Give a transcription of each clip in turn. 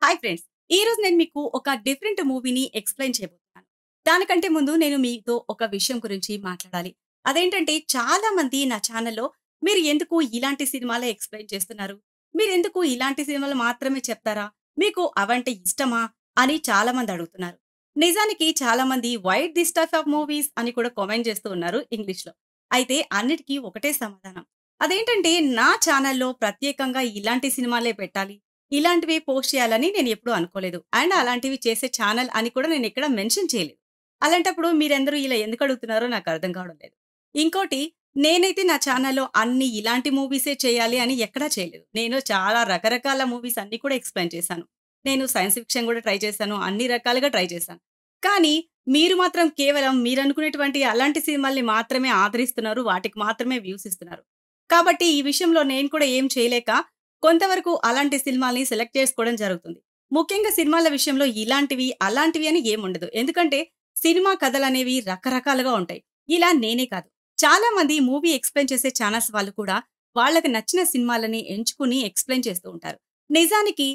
Hi friends! ఈరోజు నేను మీకు ఒక డిఫరెంట్ మూవీని ఎక్స్‌ప్లెయిన్ చేయబోతున్నాను. దానికంటే ముందు నేను మీతో ఒక విషయం గురించి మాట్లాడాలి. అదేంటంటే చాలా మంది నా ఛానెల్‌లో మీరు ఎందుకు ఇలాంటి సినిమాలే ఎక్స్‌ప్లెయిన్ చేస్తున్నారు? మీరెందుకు ఇలాంటి సినిమాలు మాత్రమే చెప్తారా? మీకు అవంటే ఇష్టమా? అని చాలా మంది అడుగుతున్నారు. నిజానికి చాలా మంది why this type of movies అని కూడా కామెంట్ చేస్తూ ఉన్నారు ఇంగ్లీష్‌లో. అయితే అన్నిటికి ఒకటే సమాధానం. అదేంటంటే నా ఛానెల్‌లో ప్రత్యేకంగా ఇలాంటి సినిమాలే పెట్టాలి. ఇలాంటివి పోస్ట్ చేయాలని నేనెప్పుడూ అనుకోలేదు. అండ్ అలాంటివి చేసే ఛానెల్ అని కూడా నేనెక్కడ మెన్షన్ చేయలేదు. అలాంటప్పుడు మీరందరూ ఇలా ఎందుకడుగుతున్నారో నాకర్థం కావడం లేదు. ఇంకోటి నేనైతే నా ఛానెల్‌లో అన్ని ఇలాంటి మూవీసే చేయాలి అని ఎక్కడా చేయలేదు. నేను చాలా రకరకాల మూవీస్ అన్నీ కూడా ఎక్స్‌ప్లెయిన్ చేశాను. నేను సైన్స్ ఫిక్షన్ గూడా ట్రై చేశాను. అన్ని రకాలుగా ట్రై చేశాను. కానీ మీరు మాత్రం కేవలం మీరనుకునేటువంటి అలాంటి సినిమాల్ని మాత్రమే ఆదరిస్తున్నారు. వాటికి మాత్రమే వ్యూస్ ఇస్తున్నారు. కాబట్టి ఈ విషయంలో నేను కూడా ఏం చేయలేక కొంతవరకు అలాంటి సినిమాల్ని సెలెక్ట్ చేసుకోవడం జరుగుతుంది. ముఖ్యంగా సినిమాల విషయంలో ఇలాంటివి, అలాంటివి అని ఏముండదు. ఎందుకంటే సినిమా కథలనేవి రకరకాలుగా ఉంటాయి. ఇలా నేనే కాదు. చాలా మంది మూవీ ఎక్స్‌ప్లెయిన్ చేసే ఛానెల్స్ వాళ్ళు కూడా వాళ్ళకి నచ్చిన సినిమాలని ఎంచుకుని ఎక్స్‌ప్లెయిన్ చేస్తూ ఉంటారు. నిజానికి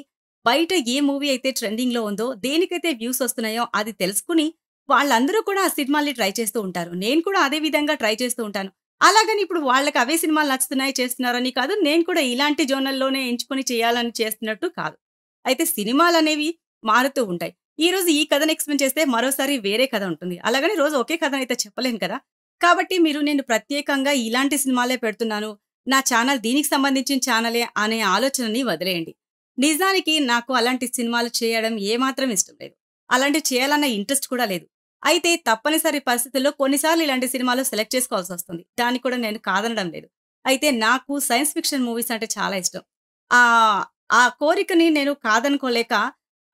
బయట ఏ మూవీ అయితే ట్రెండింగ్‌లో ఉందో, దేనికైతే వ్యూస్ వస్తున్నాయో అది తెలుసుకొని వాళ్ళందరూ కూడా ఆ సినిమాల్ని ట్రై చేస్తూ ఉంటారు. నేను కూడా అదే విధంగా ట్రై చేస్తూ ఉంటాను. అలాగని ఇప్పుడు వాళ్ళకి అవే సినిమాలు నచ్చుతున్నాయి, చేస్తున్నారని కాదు. నేను కూడా ఇలాంటి జోనల్‌లోనే ఎంచుకొని చేయాలని చేస్తున్నట్టు కాదు. అయితే సినిమాలనేవి మారుతూ ఉంటాయి. ఈరోజు ఈ కథను ఎక్స్‌ప్లెయిన్ చేస్తే మరోసారి వేరే కథ ఉంటుంది. అలాగని రోజు ఒకే కథనైతే చెప్పలేను కదా! కాబట్టి నేను ప్రత్యేకంగా ఇలాంటి సినిమాలే పెడుతున్నాను. నా ఛానెల్ దీనికి సంబంధించిన ఛానలే అనే ఆలోచనని వదిలేయండి. నిజానికి నాకు అలాంటి సినిమాలు చేయడం ఏమాత్రం ఇష్టం లేదు. అలాంటివి చేయాలన్న ఇంట్రెస్ట్ కూడా లేదు. అయితే తప్పనిసరి పరిస్థితుల్లో కొన్నిసార్లు ఇలాంటి సినిమాలు సెలెక్ట్ చేసుకోవాల్సొస్తుంది. దానికి కూడా నేను కాదనడం లేదు. అయితే నాకు సైన్స్ ఫిక్షన్ మూవీస్ అంటే చాలా ఇష్టం. ఆహ్, ఆ కోరికని నేను కాదనుకోలేక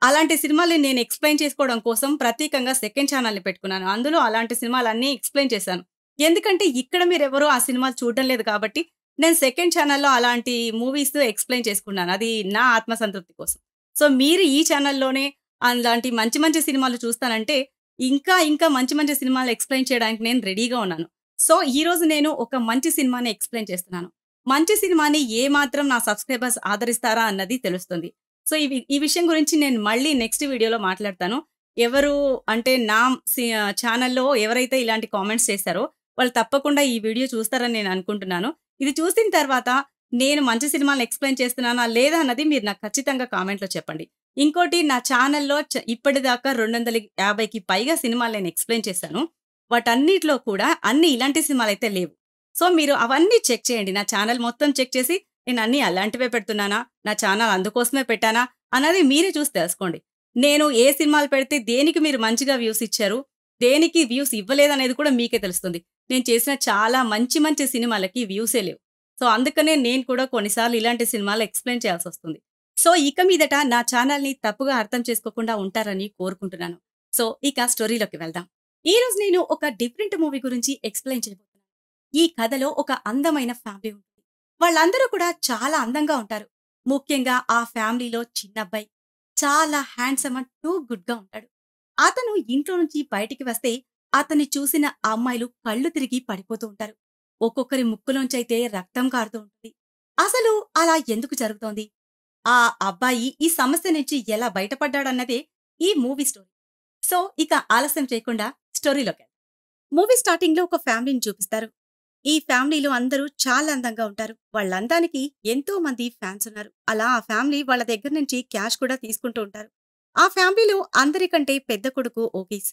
అలాంటి సినిమాల్ని నేను ఎక్స్‌ప్లెయిన్ చేసుకోవడం కోసం ప్రత్యేకంగా సెకండ్ ఛానెల్‌ని పెట్టుకున్నాను. అందులో అలాంటి సినిమాలన్నీ ఎక్స్‌ప్లెయిన్ చేశాను. ఎందుకంటే ఇక్కడ మీరెవరు ఆ సినిమాలు చూడడం లేదు కాబట్టి నేను సెకండ్ ఛానెల్‌లో అలాంటి మూవీస్ ఎక్స్‌ప్లెయిన్ చేసుకున్నాను. అది నా ఆత్మసంతృప్తి కోసం. సో, మీరు ఈ ఛానెల్‌లోనే అలాంటి మంచి మంచి సినిమాలు చూస్తానంటే ఇంకా మంచి మంచి సినిమాలు ఎక్స్‌ప్లెయిన్ చేయడానికి నేను రెడీగా ఉన్నాను. సో, ఈరోజు నేను ఒక మంచి సినిమాని ఎక్స్‌ప్లెయిన్ చేస్తున్నాను. మంచి సినిమాని ఏ మాత్రం నా సబ్‌స్క్రైబర్స్ ఆదరిస్తారా అన్నది తెలుస్తుంది. సో, ఈ విషయం గురించి నేను మళ్ళీ నెక్స్ట్ వీడియోలో మాట్లాడతాను. ఎవరు అంటే నా ఛానెల్‌లో ఎవరైతే ఇలాంటి కామెంట్స్ చేశారో వాళ్ళు తప్పకుండా ఈ వీడియో చూస్తారని నేను అనుకుంటున్నాను. ఇది చూసిన తర్వాత నేను మంచి సినిమాలను ఎక్స్‌ప్లెయిన్ చేస్తున్నానా లేదా అన్నది మీరు నాకు ఖచ్చితంగా కామెంట్‌లో చెప్పండి. ఇంకోటి నా ఛానెల్‌లో ఇప్పటిదాకా 250కి పైగా సినిమాలు నేను ఎక్స్‌ప్లెయిన్ చేశాను. వాటన్నిటిలో కూడా అన్ని ఇలాంటి సినిమాలైతే లేవు. సో, మీరు అవన్నీ చెక్ చేయండి. నా ఛానెల్ మొత్తం చెక్ చేసి నేను అన్నీ అలాంటివే పెడుతున్నానా? నా ఛానెల్ అందుకోసమే పెట్టానా? అన్నది మీరే చూసి తెలుసుకోండి. నేను ఏ సినిమాలు పెడితే దేనికి మీరు మంచిగా వ్యూస్ ఇచ్చారు? దేనికి వ్యూస్ ఇవ్వలేదనేది కూడా మీకే తెలుస్తుంది. నేను చేసిన చాలా మంచి మంచి సినిమాలకి వ్యూసే లేవు. సో, అందుకనే నేను కూడా కొన్నిసార్లు ఇలాంటి సినిమాలు ఎక్స్‌ప్లెయిన్ చేయాల్సొస్తుంది. సో, ఇక మీదట నా ఛానెల్‌ని తప్పుగా అర్థం చేసుకోకుండా ఉంటారని కోరుకుంటున్నాను. సో, ఇక స్టోరీలోకి వెళ్దాం. ఈరోజు నేను ఒక డిఫరెంట్ మూవీ గురించి ఎక్స్‌ప్లెయిన్ చేయబోతున్నాను. ఈ కథలో ఒక అందమైన ఫ్యామిలీ ఉంటుంది. వాళ్ళందరూ కూడా చాలా అందంగా ఉంటారు. ముఖ్యంగా ఆ ఫ్యామిలీలో చిన్నబ్బాయి చాలా హ్యాండ్సమ్ అండ్ టూ గుడ్‌గా ఉంటాడు. అతను ఇంట్లో నుంచి బయటికి వస్తే అతన్ని చూసిన ఆ అమ్మాయిలు కళ్ళు తిరిగి పడిపోతూ ఉంటారు. ఒక్కొక్కరి ముక్కులోంచైతే రక్తం కారుతూ ఉంటుంది. అసలు అలా ఎందుకు జరుగుతోంది? ఆ అబ్బాయి ఈ సమస్య నుంచి ఎలా బయటపడ్డాడన్నదే ఈ మూవీ స్టోరీ. సో, ఇక ఆలస్యం చేయకుండా స్టోరీలోకెళ్దాం. మూవీ స్టార్టింగ్‌లో ఒక ఫ్యామిలీని చూపిస్తారు. ఈ ఫ్యామిలీలో అందరూ చాలా అందంగా ఉంటారు. వాళ్ళ అందానికి ఎంతో మంది ఫ్యాన్స్ ఉన్నారు. అలా ఆ ఫ్యామిలీ వాళ్ళ దగ్గర నుంచి క్యాష్ కూడా తీసుకుంటూ ఉంటారు. ఆ ఫ్యామిలీలో అందరికంటే పెద్ద కొడుకు ఓగీస్.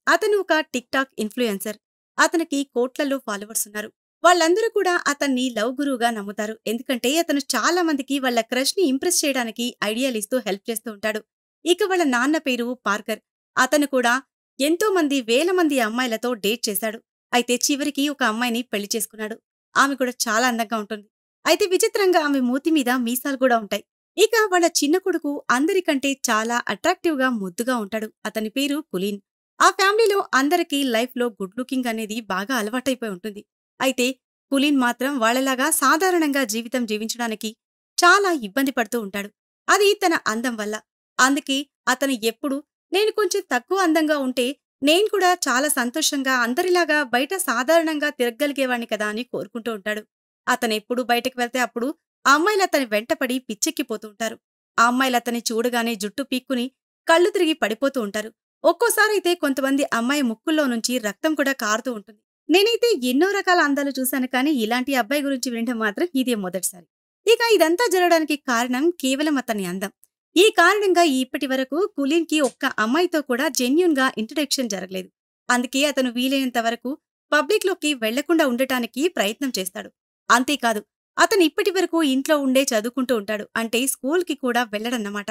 అతను ఒక టిక్ టాక్ ఇన్‌ఫ్లుయెన్సర్. అతనికి కోట్లలో ఫాలోవర్స్ ఉన్నారు. వాళ్ళందరూ కూడా అతన్ని లవ్ గురువుగా నమ్ముతారు. ఎందుకంటే అతను చాలా మందికి వాళ్ళ క్రష్‌ని ఇంప్రెస్ చేయడానికి ఐడియాలిస్తూ హెల్ప్ చేస్తూ ఉంటాడు. ఇక వాళ్ళ నాన్న పేరు పార్కర్. అతను కూడా ఎంతో మంది వేల మంది అమ్మాయిలతో డేట్ చేశాడు. అయితే చివరికి ఒక అమ్మాయిని పెళ్లి చేసుకున్నాడు. ఆమె కూడా చాలా అందంగా ఉంటుంది. అయితే విచిత్రంగా ఆమె మూతి మీద మీసాలు కూడా ఉంటాయి. ఇక వాళ్ళ చిన్న కొడుకు అందరికంటే చాలా అట్రాక్టివ్‌గా ముద్దుగా ఉంటాడు. అతని పేరు కులీన్. ఆ ఫ్యామిలీలో అందరికీ లైఫ్‌లో గుడ్ లుకింగ్ అనేది బాగా అలవాటైపోయి ఉంటుంది. అయితే కులీన్ మాత్రం వాళ్ళలాగా సాధారణంగా జీవితం జీవించడానికి చాలా ఇబ్బంది పడుతూ ఉంటాడు. అది తన అందం వల్ల. అందుకే అతను ఎప్పుడూ నేను కొంచెం తక్కువ అందంగా ఉంటే నేను కూడా చాలా సంతోషంగా అందరిలాగా బయట సాధారణంగా తిరగగలిగేవాడిని కదా అని కోరుకుంటూ ఉంటాడు. అతనెప్పుడు బయటకు వెళ్తే అప్పుడు ఆ అమ్మాయిలు అతని వెంటపడి పిచ్చెక్కిపోతూ ఉంటారు. ఆ అమ్మాయిలు అతన్ని చూడగానే జుట్టు పీక్కుని కళ్ళు తిరిగి పడిపోతూ ఉంటారు. ఒక్కోసారైతే కొంతమంది అమ్మాయి ముక్కుల్లో నుంచి రక్తం కూడా కారుతూ ఉంటుంది. నేనైతే ఎన్నో రకాల అందాలు చూశాను, కానీ ఇలాంటి అబ్బాయి గురించి వినడం మాత్రం ఇదే మొదటిసారి. ఇక ఇదంతా జరగడానికి కారణం కేవలం అతని అందం. ఈ కారణంగా ఇప్పటి వరకు కులీన్‌కి ఒక్క అమ్మాయితో కూడా జెన్యూన్‌గా ఇంట్రడక్షన్ జరగలేదు. అందుకే అతను వీలైనంత వరకు పబ్లిక్‌లోకి వెళ్లకుండా ఉండటానికి ప్రయత్నం చేస్తాడు. అంతేకాదు, అతను ఇప్పటి వరకు ఇంట్లో ఉండే చదువుకుంటూ ఉంటాడు. అంటే స్కూల్‌కి కూడా వెళ్ళడన్నమాట.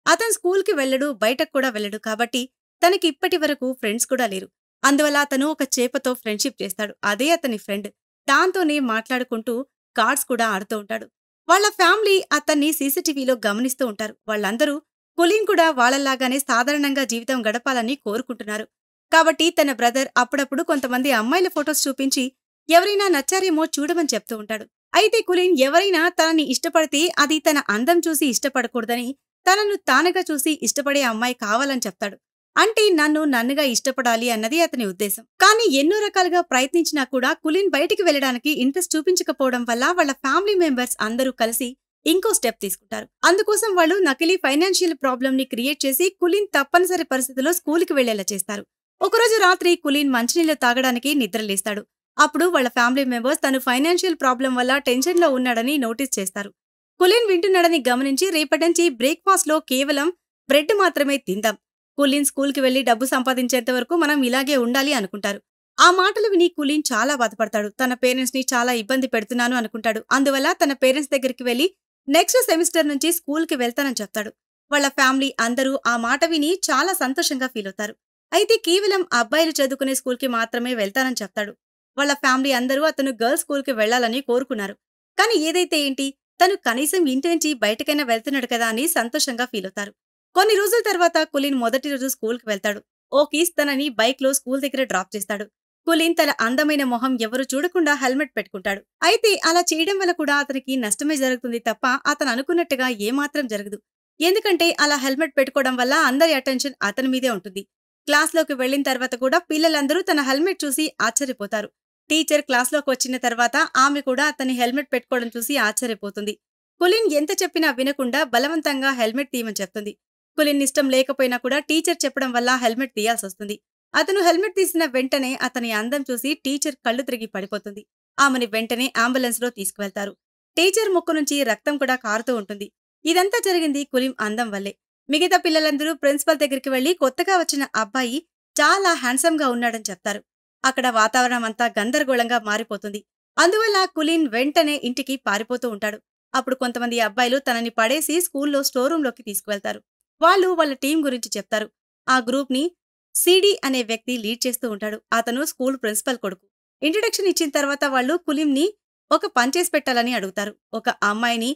అతను స్కూల్‌కి వెళ్ళడు, బయటకు కూడా వెళ్ళడు. కాబట్టి తనకి ఇప్పటి వరకు ఫ్రెండ్స్ కూడా లేరు. అందువల్ల అతను ఒక చేపతో ఫ్రెండ్‌షిప్ చేస్తాడు. అదే అతని ఫ్రెండ్. దాంతోనే మాట్లాడుకుంటూ కార్డ్స్ కూడా ఆడుతూ ఉంటాడు. వాళ్ళ ఫ్యామిలీ అతన్ని సీసీటీవీలో గమనిస్తూ ఉంటారు. వాళ్ళందరూ కులీన్ కూడా వాళ్ళలాగానే సాధారణంగా జీవితం గడపాలని కోరుకుంటున్నారు. కాబట్టి తన బ్రదర్ అప్పుడప్పుడు కొంతమంది అమ్మాయిల ఫోటోస్ చూపించి ఎవరైనా నచ్చారేమో చూడమని చెప్తూ ఉంటాడు. అయితే కులీన్ ఎవరైనా తనని ఇష్టపడితే అది తన అందం చూసి ఇష్టపడకూడదని, తనను తానుగా చూసి ఇష్టపడే అమ్మాయి కావాలని చెప్తాడు. అంటే నన్నుగా ఇష్టపడాలి అన్నది అతని ఉద్దేశం. కానీ ఎన్నో రకాలుగా ప్రయత్నించినా కూడా కులీన్ బయటికి వెళ్ళడానికి ఇంట్రెస్ట్ చూపించకపోవడం వల్ల వాళ్ళ ఫ్యామిలీ మెంబర్స్ అందరూ కలిసి ఇంకో స్టెప్ తీసుకుంటారు. అందుకోసం వాళ్ళు నకిలీ ఫైనాన్షియల్ ప్రాబ్లమ్ ని క్రియేట్ చేసి కులీన్ తప్పనిసరి పరిస్థితుల్లో స్కూల్‌కి వెళ్లేలా చేస్తారు. ఒకరోజు రాత్రి కులీన్ మంచినీళ్లు తాగడానికి నిద్రలేస్తాడు. అప్పుడు వాళ్ళ ఫ్యామిలీ మెంబర్స్ తను ఫైనాన్షియల్ ప్రాబ్లం వల్ల టెన్షన్‌లో ఉన్నాడని నోటీస్ చేస్తారు. కులీన్ వింటున్నాడని గమనించి రేపటినుంచి బ్రేక్‌ఫాస్ట్‌లో కేవలం బ్రెడ్ మాత్రమే తిందాం. కులీన్ స్కూల్‌కి వెళ్లి డబ్బు సంపాదించేంత వరకు మనం ఇలాగే ఉండాలి అనుకుంటారు. ఆ మాటలు విని కులీన్ చాలా బాధపడతాడు. తన పేరెంట్స్‌ని చాలా ఇబ్బంది పెడుతున్నాను అనుకుంటాడు. అందువల్ల తన పేరెంట్స్ దగ్గరికి వెళ్లి నెక్స్ట్ సెమిస్టర్ నుంచి స్కూల్‌కి వెళ్తానని చెప్తాడు. వాళ్ళ ఫ్యామిలీ అందరూ ఆ మాట విని చాలా సంతోషంగా ఫీలవుతారు. అయితే కేవలం అబ్బాయిలు చదువుకునే స్కూల్‌కి మాత్రమే వెళ్తానని చెప్తాడు. వాళ్ళ ఫ్యామిలీ అందరూ అతను గర్ల్స్ స్కూల్‌కి వెళ్లాలని కోరుకున్నారు. కానీ ఏదైతే ఏంటి, తను కనీసం ఇంటి నుంచి బయటకైనా వెళ్తున్నాడు కదా అని సంతోషంగా ఫీలవుతారు. కొన్ని రోజుల తర్వాత కులీన్ మొదటి రోజు స్కూల్‌కి వెళ్తాడు. ఓకీస్ తనని బైక్‌లో స్కూల్ దగ్గర డ్రాప్ చేస్తాడు. కులీన్ తన అందమైన మొహం ఎవరు చూడకుండా హెల్మెట్ పెట్టుకుంటాడు. అయితే అలా చేయడం వల్ల కూడా అతనికి నష్టమే జరుగుతుంది తప్ప అతను అనుకున్నట్టుగా ఏమాత్రం జరగదు. ఎందుకంటే అలా హెల్మెట్ పెట్టుకోవడం వల్ల అందరి అటెన్షన్ అతని మీదే ఉంటుంది. క్లాస్‌లోకి వెళ్ళిన తర్వాత కూడా పిల్లలందరూ తన హెల్మెట్ చూసి ఆశ్చర్యపోతారు. టీచర్ క్లాస్‌లోకి వచ్చిన తర్వాత ఆమె కూడా అతన్ని హెల్మెట్ పెట్టుకోవడం చూసి ఆశ్చర్యపోతుంది. కులీన్ ఎంత చెప్పినా వినకుండా బలవంతంగా హెల్మెట్ తీయమని చెప్తుంది. కులీన్ ఇష్టం లేకపోయినా కూడా టీచర్ చెప్పడం వల్ల హెల్మెట్ తీయాల్సొస్తుంది. అతను హెల్మెట్ తీసిన వెంటనే అతని అందం చూసి టీచర్ కళ్ళు తిరిగి పడిపోతుంది. ఆమెని వెంటనే అంబులెన్స్‌లో తీసుకువెళ్తారు. టీచర్ ముక్కు నుంచి రక్తం కూడా కారుతూ ఉంటుంది. ఇదంతా జరిగింది కులీన్ అందం వల్లే. మిగతా పిల్లలందరూ ప్రిన్సిపల్ దగ్గరికి వెళ్లి కొత్తగా వచ్చిన అబ్బాయి చాలా హ్యాండ్సమ్‌గా ఉన్నాడని చెప్తారు. అక్కడ వాతావరణం అంతా గందరగోళంగా మారిపోతుంది. అందువల్ల కులీన్ వెంటనే ఇంటికి పారిపోతూ ఉంటాడు. అప్పుడు కొంతమంది అబ్బాయిలు తనని పడేసి స్కూల్లో స్టోర్ రూమ్‌లోకి తీసుకువెళ్తారు. వాళ్ళు వాళ్ళ టీం గురించి చెప్తారు. ఆ గ్రూప్‌ని సీడీ అనే వ్యక్తి లీడ్ చేస్తూ ఉంటాడు. అతను స్కూల్ ప్రిన్సిపల్ కొడుకు. ఇంట్రడక్షన్ ఇచ్చిన తర్వాత వాళ్ళు కులీన్‌ని ఒక పని చేసి పెట్టాలని అడుగుతారు. ఒక అమ్మాయిని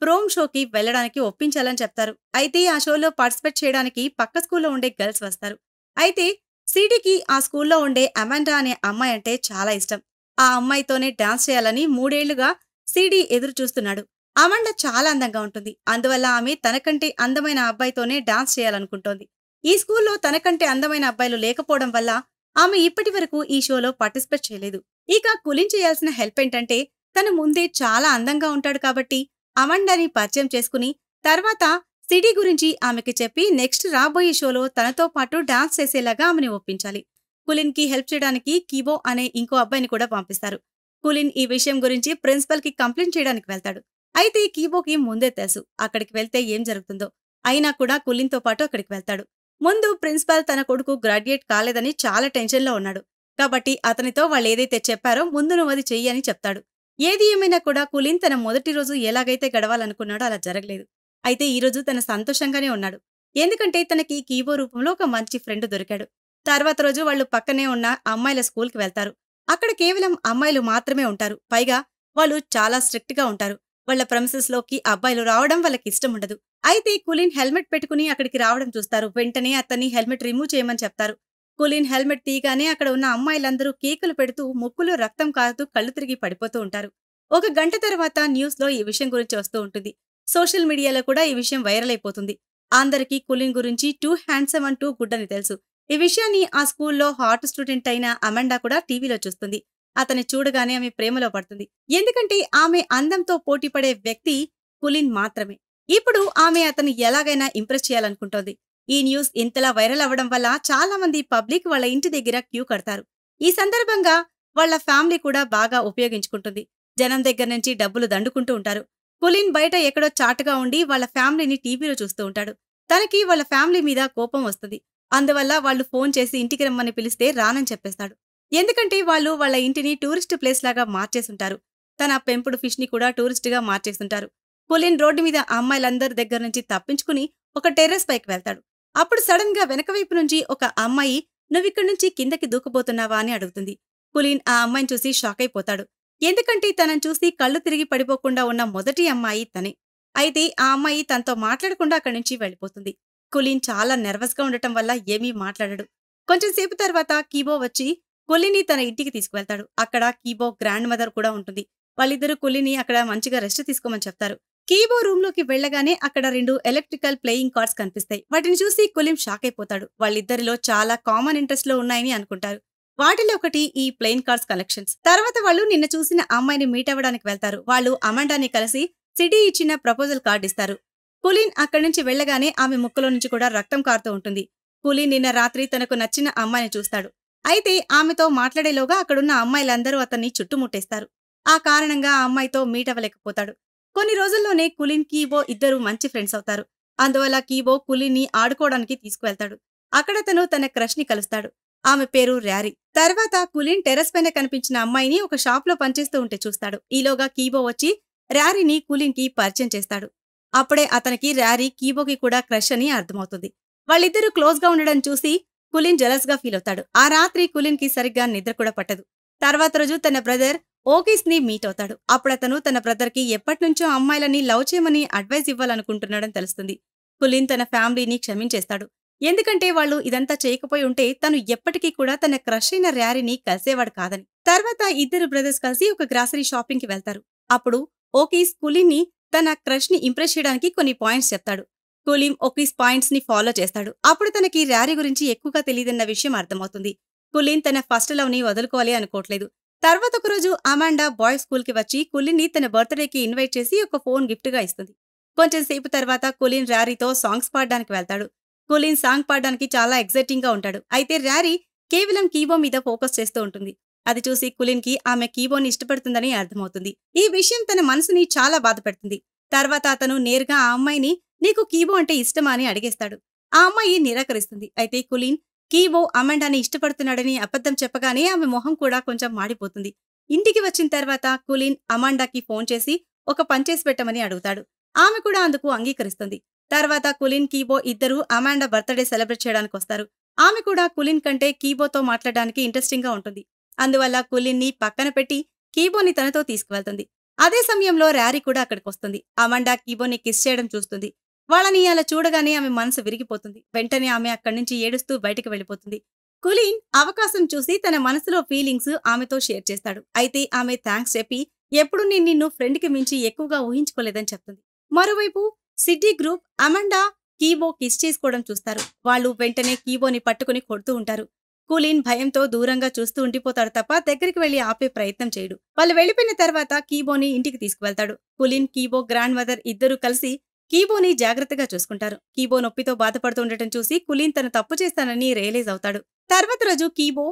ప్రోమ్ షోకి వెళ్ళడానికి ఒప్పించాలని చెప్తారు. అయితే ఆ షోలో పార్టిసిపేట్ చేయడానికి పక్క స్కూల్లో ఉండే గర్ల్స్ వస్తారు. అయితే సీడీకి ఆ స్కూల్లో ఉండే అమాండా అనే అమ్మాయి అంటే చాలా ఇష్టం. ఆ అమ్మాయితోనే డాన్స్ చేయాలని 3 ఏళ్లుగా సీడీ ఎదురు చూస్తున్నాడు. అమాండా చాలా అందంగా ఉంటుంది. అందువల్ల ఆమె తనకంటే అందమైన అబ్బాయితోనే డాన్స్ చేయాలనుకుంటోంది. ఈ స్కూల్లో తనకంటే అందమైన అబ్బాయిలు లేకపోవడం వల్ల ఆమె ఇప్పటి వరకు ఈ షోలో పార్టిసిపేట్ చేయలేదు. ఇక కులీన్ చేయాల్సిన హెల్ప్ ఏంటంటే, తను ముందే చాలా అందంగా ఉంటాడు కాబట్టి అమాండాని పరిచయం చేసుకుని తర్వాత సిడీ గురించి ఆమెకి చెప్పి నెక్స్ట్ రాబోయే షోలో తనతో పాటు డాన్స్ చేసేలాగా ఆమెని ఒప్పించాలి. కులీన్‌కి హెల్ప్ చేయడానికి కిబో అనే ఇంకో అబ్బాయిని కూడా పంపిస్తారు. కులీన్ ఈ విషయం గురించి ప్రిన్సిపల్‌కి కంప్లైంట్ చేయడానికి వెళ్తాడు. అయితే కీబోకి ముందే తెలుసు అక్కడికి వెళ్తే ఏం జరుగుతుందో. అయినా కూడా కులీన్‌తో పాటు అక్కడికి వెళ్తాడు. ముందు ప్రిన్సిపల్ తన కొడుకు గ్రాడ్యుయేట్ కాలేదని చాలా టెన్షన్‌లో ఉన్నాడు. కాబట్టి అతనితో వాళ్ళేదైతే చెప్పారో ముందు నువ్వది చెయ్యి అని చెప్తాడు. ఏది ఏమైనా కూడా కులీన్ తన మొదటి రోజు ఎలాగైతే గడవాలనుకున్నాడో అలా జరగలేదు. అయితే ఈ రోజు తను సంతోషంగానే ఉన్నాడు. ఎందుకంటే తనకి కీబో రూపంలో ఒక మంచి ఫ్రెండ్ దొరికాడు. తర్వాత రోజు వాళ్ళు పక్కనే ఉన్న అమ్మాయిల స్కూల్‌కి వెళ్తారు. అక్కడ కేవలం అమ్మాయిలు మాత్రమే ఉంటారు. పైగా వాళ్ళు చాలా స్ట్రిక్ట్‌గా ఉంటారు. వాళ్ళ ప్రెమిసెస్‌లోకి అబ్బాయిలు రావడం వాళ్ళకిష్టం ఉండదు. అయితే కులీన్ హెల్మెట్ పెట్టుకుని అక్కడికి రావడం చూస్తారు. వెంటనే అతన్ని హెల్మెట్ రిమూవ్ చేయమని చెప్తారు. కులీన్ హెల్మెట్ తీయగానే అక్కడ ఉన్న అమ్మాయిలందరూ కేకలు పెడుతూ ముక్కులో రక్తం కారుతూ కళ్ళు తిరిగి పడిపోతూ ఉంటారు. ఒక గంట తర్వాత న్యూస్‌లో ఈ విషయం గురించి వస్తూ ఉంటుంది. సోషల్ మీడియాలో కూడా ఈ విషయం వైరల్ అయిపోతుంది. అందరికీ కులీన్ గురించి two handsome and too good అని తెలుసు. ఈ విషయాన్ని ఆ స్కూల్లో హాట్ స్టూడెంట్ అయిన అమాండా కూడా టీవీలో చూస్తుంది. అతన్ని చూడగానే ఆమె ప్రేమలో పడుతుంది. ఎందుకంటే ఆమె అందంతో పోటీపడే వ్యక్తి కులీన్ మాత్రమే. ఇప్పుడు ఆమె అతన్ని ఎలాగైనా ఇంప్రెస్ చేయాలనుకుంటోంది. ఈ న్యూస్ ఇంతలా వైరల్ అవ్వడం వల్ల చాలా మంది పబ్లిక్ వాళ్ళ ఇంటి దగ్గర క్యూ కడతారు. ఈ సందర్భంగా వాళ్ళ ఫ్యామిలీ కూడా బాగా ఉపయోగించుకుంటుంది. జనం దగ్గర నుంచి డబ్బులు దండుకుంటూ ఉంటారు. కులీన్ బయట ఎక్కడో చాటుగా ఉండి వాళ్ళ ఫ్యామిలీని టీవీలో చూస్తూ ఉంటాడు. తనకి వాళ్ళ ఫ్యామిలీ మీద కోపం వస్తుంది. అందువల్ల వాళ్ళు ఫోన్ చేసి ఇంటికి రమ్మని పిలిస్తే రానని చెప్పేస్తాడు. ఎందుకంటే వాళ్ళు వాళ్ళ ఇంటిని టూరిస్ట్ ప్లేస్ లాగా మార్చేసుంటారు. తన పెంపుడు ఫిష్ ని కూడా టూరిస్ట్ గా మార్చేసుంటారు. కులీన్ రోడ్డు మీద ఆ అమ్మాయిలందరి దగ్గర నుంచి తప్పించుకుని ఒక టెర్రస్ పైకి వెళ్తాడు. అప్పుడు సడన్ గా వెనక వైపు నుంచి ఒక అమ్మాయి నువ్విక్కడి నుంచి కిందకి దూకబోతున్నావా అని అడుగుతుంది. కులీన్ ఆ అమ్మాయిని చూసి షాక్ అయిపోతాడు. ఎందుకంటే తనని చూసి కళ్ళు తిరిగి పడిపోకుండా ఉన్న మొదటి అమ్మాయి తనే. అయితే ఆ అమ్మాయి తనతో మాట్లాడకుండా అక్కడి నుంచి వెళ్ళిపోతుంది. కులీన్ చాలా నెర్వస్ గా ఉండటం వల్ల ఏమీ మాట్లాడడు. కొంచెం సేపు తర్వాత కీబో వచ్చి కులీన్ని తన ఇంటికి తీసుకువెళ్తాడు. అక్కడ కీబో గ్రాండ్ మదర్ కూడా ఉంటుంది. వాళ్ళిద్దరూ కులీని అక్కడ మంచిగా రెస్ట్ తీసుకోమని చెప్తారు. కీబో రూమ్ లోకి వెళ్లగానే అక్కడ 2 ఎలక్ట్రికల్ ప్లేయింగ్ కార్డ్స్ కనిపిస్తాయి. వాటిని చూసి కులీన్ షాక్ అయిపోతాడు. వాళ్ళిద్దరిలో చాలా కామన్ ఇంట్రెస్ట్ లో ఉన్నాయని అనుకుంటారు. వాటిలో ఒకటి ఈ ప్లేయింగ్ కార్డ్స్ కలెక్షన్స్. తర్వాత వాళ్ళు నిన్న చూసిన అమ్మాయిని మీట్ అవ్వడానికి వెళ్తారు. వాళ్ళు అమాండాని కలిసి సిటీ ఇచ్చిన ప్రపోజల్ కార్డ్ ఇస్తారు. కులీన్ అక్కడి నుంచి వెళ్లగానే ఆమె ముక్కులో నుంచి కూడా రక్తం కారుతూ ఉంటుంది. కులీన్ నిన్న రాత్రి తనకు నచ్చిన అమ్మాయిని చూస్తాడు. అయితే ఆమెతో మాట్లాడేలోగా అక్కడున్న అమ్మాయిలందరూ అతన్ని చుట్టుముట్టేస్తారు. ఆ కారణంగా ఆ అమ్మాయితో మీట్ అవ్వలేకపోతాడు. కొన్ని రోజుల్లోనే కులీన్ కీబో ఇద్దరు మంచి ఫ్రెండ్స్ అవుతారు. అందువల్ల కీబో కులీన్ని ఆడుకోవడానికి తీసుకువెళ్తాడు. అక్కడ తను తన క్రష్ ని కలుస్తాడు. ఆమె పేరు ర్యారీ. తర్వాత కులీన్ టెర్రస్ పైన కనిపించిన అమ్మాయిని ఒక షాప్ లో పనిచేస్తూ ఉంటే చూస్తాడు. ఈలోగా కీబో వచ్చి ర్యారీని కులీన్ కి పరిచయం చేస్తాడు. అప్పుడే అతనికి ర్యారీ కీబోకి కూడా క్రష్ అని అర్థమవుతుంది. వాళ్ళిద్దరూ క్లోజ్ గా ఉండడం చూసి కులీన్ జెలస్ గా ఫీల్ అవుతాడు. ఆ రాత్రి కులీన్ కి సరిగ్గా నిద్ర కూడా పట్టదు. తర్వాత రోజు తన బ్రదర్ ఓకీస్ ని మీట్ అవుతాడు. అప్పుడతను తన బ్రదర్ కి ఎప్పటినుంచో అమ్మాయిలని లవ్ చేయమని అడ్వైస్ ఇవ్వాలనుకుంటున్నాడని తెలుస్తుంది. కులీన్ తన ఫ్యామిలీని క్షమించేస్తాడు. ఎందుకంటే వాళ్ళు ఇదంతా చేయకపోయి ఉంటే తను ఎప్పటికీ కూడా తన క్రష్ అయిన ర్యారీని కలిసేవాడు కాదని. తర్వాత ఇద్దరు బ్రదర్స్ కలిసి ఒక గ్రాసరీ షాపింగ్ కి వెళ్తారు. అప్పుడు ఓకీస్ కులీన్ ని తన క్రష్ ని ఇంప్రెస్ చేయడానికి కొన్ని పాయింట్స్ చెప్తాడు. కులీన్ ఓకీస్ పాయింట్స్ ని ఫాలో చేస్తాడు. అప్పుడు తనకి ర్యారీ గురించి ఎక్కువగా తెలియదన్న విషయం అర్థమవుతుంది. కులీన్ తన ఫస్ట్ లవ్ ని వదులుకోవాలి అనుకోవట్లేదు. తర్వాత ఒక రోజు అమాండా బాయ్స్ స్కూల్ కి వచ్చి కులీన్ ని తన బర్త్డేకి ఇన్వైట్ చేసి ఒక ఫోన్ గిఫ్ట్ గా ఇస్తుంది. కొంచెం సేపు తర్వాత కులీన్ ర్యారీతో సాంగ్స్ పాడడానికి వెళ్తాడు. కులీన్ సాంగ్ పాడడానికి చాలా ఎక్సైటింగ్ గా ఉంటాడు. అయితే ర్యారీ కేవలం కీబో మీద ఫోకస్ చేస్తూ ఉంటుంది. అది చూసి కులీన్ కి ఆమె కీబోని ఇష్టపడుతుందని అర్థమవుతుంది. ఈ విషయం తన మనసుని చాలా బాధపెడుతుంది. తర్వాత అతను నేరుగా ఆ అమ్మాయిని నీకు కీబో అంటే ఇష్టమా అని అడిగేస్తాడు. ఆ అమ్మాయి నిరాకరిస్తుంది. అయితే కులీన్ కీబో అమాండాని ఇష్టపడుతున్నాడని అబద్ధం చెప్పగానే ఆమె మొహం కూడా కొంచెం మాడిపోతుంది. ఇంటికి వచ్చిన తర్వాత కులీన్ అమాండాకి ఫోన్ చేసి ఒక పని చేసి పెట్టమని అడుగుతాడు. ఆమె కూడా అందుకు అంగీకరిస్తుంది. తర్వాత కులీన్ కీబో ఇద్దరూ అమాండా బర్త్డే సెలబ్రేట్ చేయడానికి వస్తారు. ఆమె కూడా కులీన్ కంటే కీబోతో మాట్లాడడానికి ఇంట్రెస్టింగ్ గా ఉంటుంది. అందువల్ల కులీన్ ని పక్కన పెట్టి కీబోని తనతో తీసుకువెళ్తుంది. అదే సమయంలో ర్యారీ కూడా అక్కడికి వస్తుంది. అమాండా కీబోని కిస్ చేయడం చూస్తుంది. వాళ్ళని అలా చూడగానే ఆమె మనసు విరిగిపోతుంది. వెంటనే ఆమె అక్కడి నుంచి ఏడుస్తూ బయటికి వెళ్ళిపోతుంది. కులీన్ అవకాశం చూసి తన మనసులో ఫీలింగ్స్ ఆమెతో షేర్ చేస్తాడు. అయితే ఆమె థ్యాంక్స్ చెప్పి ఎప్పుడు నేను నిన్ను ఫ్రెండ్ కి మించి ఎక్కువగా ఊహించుకోలేదని చెప్తుంది. మరోవైపు సిటీ గ్రూప్ అమాండా కీబో కిస్ చేసుకోవడం చూస్తారు. వాళ్ళు వెంటనే కీబోని పట్టుకుని కొడుతూ ఉంటారు. కులీన్ భయంతో దూరంగా చూస్తూ ఉండిపోతాడు తప్ప దగ్గరికి వెళ్లి ఆపే ప్రయత్నం చేయడు. వాళ్ళు వెళ్లిపోయిన తర్వాత కీబోని ఇంటికి తీసుకువెళ్తాడు. కులీన్ కీబో గ్రాండ్ మదర్ ఇద్దరూ కలిసి కీబోని జాగ్రత్తగా చూసుకుంటారు. కీబో నొప్పితో బాధపడుతూ ఉండటం చూసి కులీన్ తను తప్పు చేస్తానని రియలైజ్ అవుతాడు. తర్వాత రోజు కీబో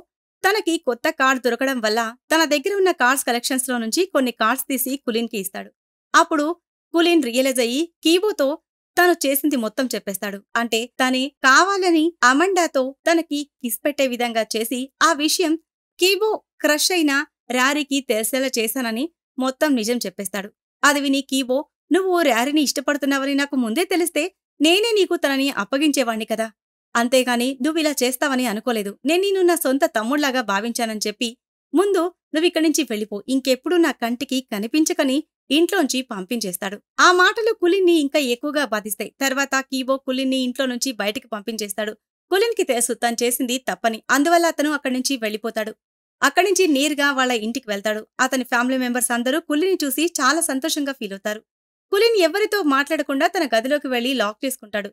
తనకి కొత్త కార్డ్ దొరకడం వల్ల తన దగ్గర ఉన్న కార్డ్స్ కలెక్షన్స్ లో నుంచి కొన్ని కార్డ్స్ తీసి కులీన్ కి ఇస్తాడు. అప్పుడు కులీన్ రియలైజ్ అయ్యి కీబోతో తను చేసింది మొత్తం చెప్పేస్తాడు. అంటే తనే కావాలని అమాండాతో తనకి కిస్ పెట్టే విధంగా చేసి ఆ విషయం కీబో క్రష్ అయిన ర్యారీకి తెలిసేలా చేశానని మొత్తం నిజం చెప్పేస్తాడు. అది విని కీబో నువ్వు ర్యారీని ఇష్టపడుతున్నావని నాకు ముందే తెలిస్తే నేనే నీకు తనని అప్పగించేవాణ్ణి కదా. అంతేగాని నువ్విలా చేస్తావని అనుకోలేదు. నేను నిన్ను నా సొంత తమ్ముళ్లాగా భావించానని చెప్పి ముందు నువ్విక్కడి నుంచి వెళ్ళిపో, ఇంకెప్పుడు నా కంటికి కనిపించకని ఇంట్లోంచి పంపించేస్తాడు. ఆ మాటలు కులీన్ని ఇంకా ఎక్కువగా బాధిస్తాయి. తర్వాత కీబో కులీన్ని ఇంట్లో నుంచి బయటికి పంపించేస్తాడు. కులీన్ కి తెలుసు తను చేసింది తప్పని. అందువల్ల అతను అక్కడి నుంచి వెళ్ళిపోతాడు. అక్కడి నుంచి నేరుగా వాళ్ళ ఇంటికి వెళ్తాడు. అతని ఫ్యామిలీ మెంబర్స్ అందరూ కులీన్ని చూసి చాలా సంతోషంగా ఫీల్ అవుతారు. కులీన్ ఎవరితో మాట్లాడకుండా తన గదిలోకి వెళ్లి లాక్ చేసుకుంటాడు.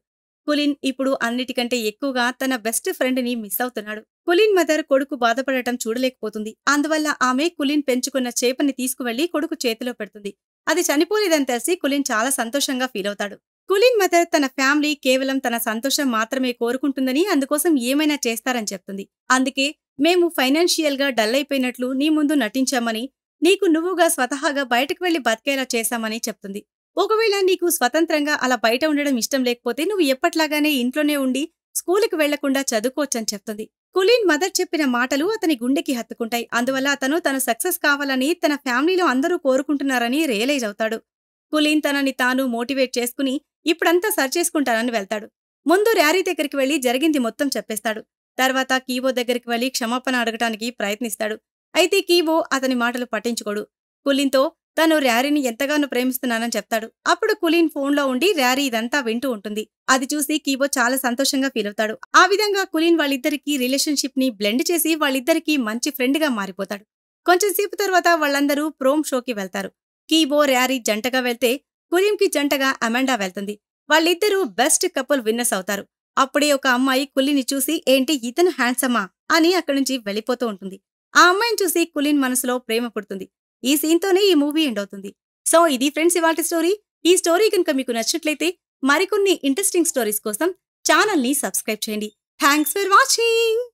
కులీన్ ఇప్పుడు అన్నిటికంటే ఎక్కువగా తన బెస్ట్ ఫ్రెండ్ ని మిస్ అవుతున్నాడు. కులీన్ మదర్ కొడుకు బాధపడటం చూడలేకపోతుంది. అందువల్ల ఆమె కులీన్ పెంచుకున్న చేపని తీసుకువెళ్లి కొడుకు చేతిలో పెడుతుంది. అది చనిపోలేదని తెలిసి కులీన్ చాలా సంతోషంగా ఫీల్ అవుతాడు. కులీన్ మదర్ తన ఫ్యామిలీ కేవలం తన సంతోషం మాత్రమే కోరుకుంటుందని అందుకోసం ఏమైనా చేస్తారని చెప్తుంది. అందుకే మేము ఫైనాన్షియల్ గా డల్ అయిపోయినట్లు నీ ముందు నటించామని, నీకు నువ్వుగా స్వతహాగా బయటకు వెళ్లి బతికేలా చేశామని చెప్తుంది. ఒకవేళ నీకు స్వతంత్రంగా అలా బయట ఉండడం ఇష్టం లేకపోతే నువ్వు ఎప్పట్లాగానే ఇంట్లోనే ఉండి స్కూలుకి వెళ్లకుండా చదువుకోవచ్చని చెప్తుంది. కులీన్ మదర్ చెప్పిన మాటలు అతని గుండెకి హత్తుకుంటాయి. అందువల్ల తను సక్సెస్ కావాలని తన ఫ్యామిలీలో అందరూ కోరుకుంటున్నారని రియలైజ్ అవుతాడు. కులీన్ తనని తాను మోటివేట్ చేసుకుని ఇప్పుడంతా సరిచేసుకుంటానని వెళ్తాడు. ముందు ర్యారీ దగ్గరికి వెళ్లి జరిగింది మొత్తం చెప్పేస్తాడు. తర్వాత కీవో దగ్గరికి వెళ్లి క్షమాపణ అడగటానికి ప్రయత్నిస్తాడు. అయితే కీవో అతని మాటలు పట్టించుకోడు. కులీన్తో తను ర్యారీని ఎంతగానో ప్రేమిస్తున్నానని చెప్తాడు. అప్పుడు కులీన్ ఫోన్లో ఉండి ర్యారీ ఇదంతా వింటూ ఉంటుంది. అది చూసి కీవో చాలా సంతోషంగా ఫీల్ అవుతాడు. ఆ విధంగా కులీన్ వాళ్ళిద్దరికీ రిలేషన్షిప్ ని బ్లెండ్ చేసి వాళ్ళిద్దరికీ మంచి ఫ్రెండ్ గా మారిపోతాడు. కొంచెం సేపు తర్వాత వాళ్ళందరూ ప్రోమ్ షోకి వెళ్తారు. కీవో ర్యారీ జంటగా వెళ్తే కులీన్ కి జంటగా అమాండా వెళ్తుంది. వాళ్ళిద్దరూ బెస్ట్ కపుల్ విన్నర్స్ అవుతారు. అప్పుడే ఒక అమ్మాయి కులీన్ని చూసి ఏంటి ఇతను హ్యాండ్సమా అని అక్కడి నుంచి వెళ్ళిపోతూ ఉంటుంది. ఆ అమ్మాయిని చూసి కులీన్ మనసులో ప్రేమ పుడుతుంది. ఈ సీన్తోనే ఈ మూవీ ఎండ్ అవుతుంది. సో ఇది ఫ్రెండ్స్ ఇవాల్టి స్టోరీ. ఈ స్టోరీ కనుక మీకు నచ్చినట్లయితే మరికొన్ని ఇంట్రెస్టింగ్ స్టోరీస్ కోసం ఛానల్ ని సబ్స్క్రైబ్ చేయండి. Thanks for watching.